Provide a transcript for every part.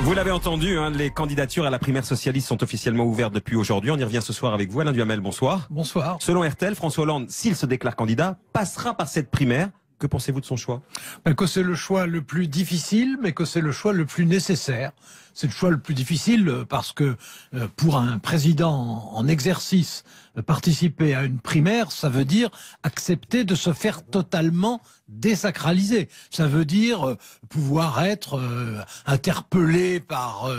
Vous l'avez entendu, les candidatures à la primaire socialiste sont officiellement ouvertes depuis aujourd'hui. On y revient ce soir avec vous, Alain Duhamel. Bonsoir. Bonsoir. Selon RTL, François Hollande, s'il se déclare candidat, passera par cette primaire. Que pensez-vous de son choix? Que c'est le choix le plus difficile, mais que c'est le choix le plus nécessaire. C'est le choix le plus difficile parce que pour un président en exercice, participer à une primaire, ça veut dire accepter de se faire totalement désacraliser. Ça veut dire pouvoir être interpellé par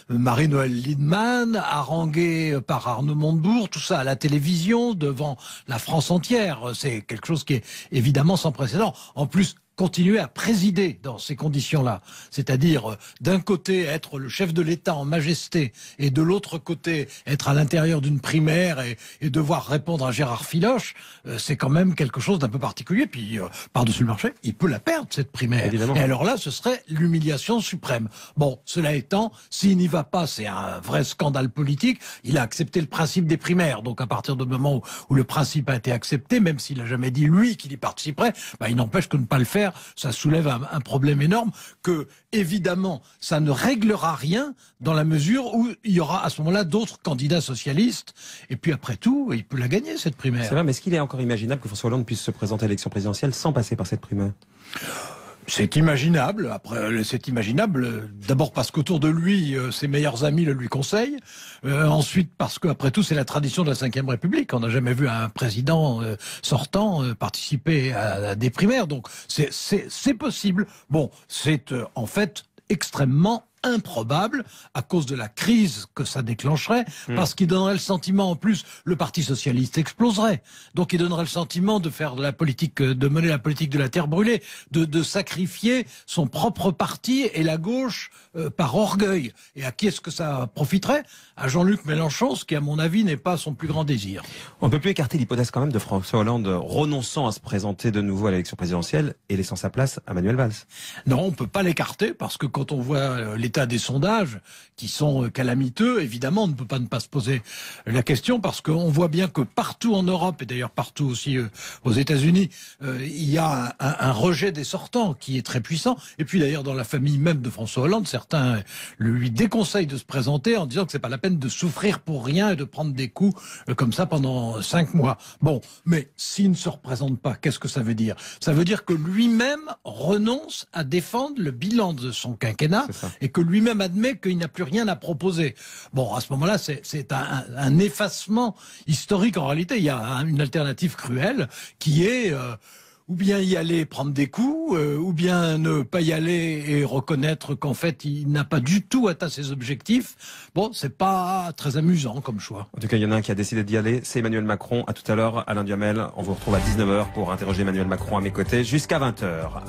Marie-Noëlle Lienemann, harangué par Arnaud Montebourg, tout ça à la télévision, devant la France entière. C'est quelque chose qui est évidemment sans précédent. En plus, continuer à présider dans ces conditions-là, c'est-à-dire d'un côté être le chef de l'État en majesté et de l'autre côté être à l'intérieur d'une primaire et devoir répondre à Gérard Filoche, c'est quand même quelque chose d'un peu particulier. Puis par-dessus le marché, il peut la perdre cette primaire. Évidemment. Et alors là, ce serait l'humiliation suprême. Bon, cela étant, s'il n'y va pas, c'est un vrai scandale politique. Il a accepté le principe des primaires. Donc à partir du moment où le principe a été accepté, même s'il n'a jamais dit lui qu'il y participerait, il n'empêche que ne pas le faire, ça soulève un problème énorme que, évidemment, ça ne réglera rien dans la mesure où il y aura à ce moment-là d'autres candidats socialistes. Et puis après tout, il peut la gagner, cette primaire. C'est vrai, mais est-ce qu'il est encore imaginable que François Hollande puisse se présenter à l'élection présidentielle sans passer par cette primaire? C'est imaginable. Après, c'est imaginable. D'abord parce qu'autour de lui, ses meilleurs amis le lui conseillent. Ensuite parce qu'après tout, c'est la tradition de la Ve République. On n'a jamais vu un président sortant participer à des primaires. Donc c'est possible. Bon, c'est en fait extrêmement improbable à cause de la crise que ça déclencherait, parce qu'il donnerait le sentiment, en plus, le Parti socialiste exploserait. Donc il donnerait le sentiment de faire de la politique, de mener la politique de la terre brûlée, de sacrifier son propre parti et la gauche par orgueil. Et à qui est-ce que ça profiterait? À Jean-Luc Mélenchon, ce qui, à mon avis, n'est pas son plus grand désir. On ne peut plus écarter l'hypothèse quand même de François Hollande renonçant à se présenter de nouveau à l'élection présidentielle et laissant sa place à Manuel Valls. Non, on ne peut pas l'écarter, parce que quand on voit l'état des sondages, qui sont calamiteux, évidemment, on ne peut pas ne pas se poser la question, parce qu'on voit bien que partout en Europe, et d'ailleurs partout aussi aux États-Unis, il y a un rejet des sortants qui est très puissant. Et puis d'ailleurs, dans la famille même de François Hollande, certains lui déconseillent de se présenter en disant que c'est pas la peine de souffrir pour rien et de prendre des coups comme ça pendant 5 mois. Bon, mais s'il ne se représente pas, qu'est-ce que ça veut dire? Ça veut dire que lui-même renonce à défendre le bilan de son quinquennat et que lui-même admet qu'il n'a plus rien à proposer. Bon, à ce moment-là, c'est un effacement historique. En réalité, il y a une alternative cruelle qui est ou bien y aller prendre des coups, ou bien ne pas y aller et reconnaître qu'en fait, il n'a pas du tout atteint ses objectifs. Bon, c'est pas très amusant comme choix. En tout cas, il y en a un qui a décidé d'y aller, c'est Emmanuel Macron. À tout à l'heure, Alain Duhamel. On vous retrouve à 19h pour interroger Emmanuel Macron à mes côtés jusqu'à 20h.